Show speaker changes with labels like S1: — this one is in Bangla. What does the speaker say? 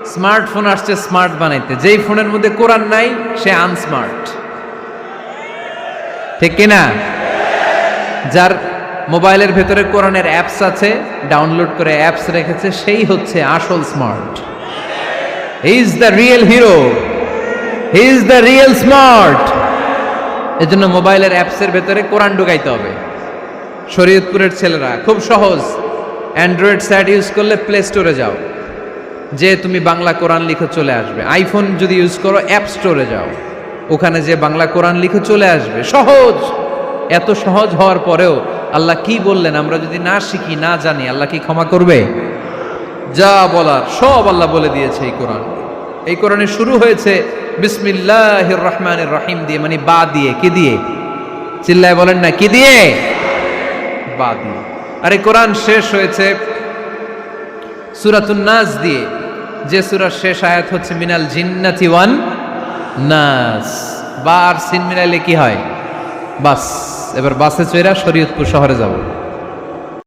S1: স্মার্টফোন আসছে স্মার্ট বানাইতে, যেই ফোনের মধ্যে কোরআন নাই সে আনস্মার্ট, ঠিক কিনা? যার মোবাইলের ভেতরে কোরআনের অ্যাপস আছে, ডাউনলোড করে অ্যাপস রেখেছে, সেই হচ্ছে আসল smart. He is the real hero, he is the real smart. এজন্য মোবাইলের অ্যাপসের ভেতরে কোরআন ঢুকাইতে হবে। শরীয়তপুরের ছেলেরা খুব সহজ, অ্যান্ড্রয়েড স্যাট ইউজ করলে প্লে স্টোরে যাও, যে তুমি বাংলা কোরআন লিখে চলে আসবে। আইফোন যদি ইউজ করো অ্যাপ স্টোরে যাও, ওখানে যে বাংলা কোরআন লিখে চলে আসবে। সহজ। এত সহজ হওয়ার পরেও আল্লাহ কি বললেন আমরা যদি না শিখি, না জানি, আল্লাহ কি ক্ষমা করবে? যা বলার সব আল্লাহ বলে দিয়েছে এই কোরআন। এই কোরআনে শুরু হয়েছে বিসমিল্লাহির রহমানির রহিম দিয়ে, মানে বা দিয়ে। কি দিয়ে? চিল্লায় বলেন না, কি দিয়ে? বা দিয়ে। আর এই কোরআন শেষ হয়েছে সূরাতুন নাস দিয়ে, যে সূরার শেষ আয়াত হচ্ছে মিনাল জিন্নাতি ওয়ান নাস। বা আর সিন মিলাইলে কি হয়? বাস। এবার বাসে চড়া শরীয়তপুর শহরে যাব।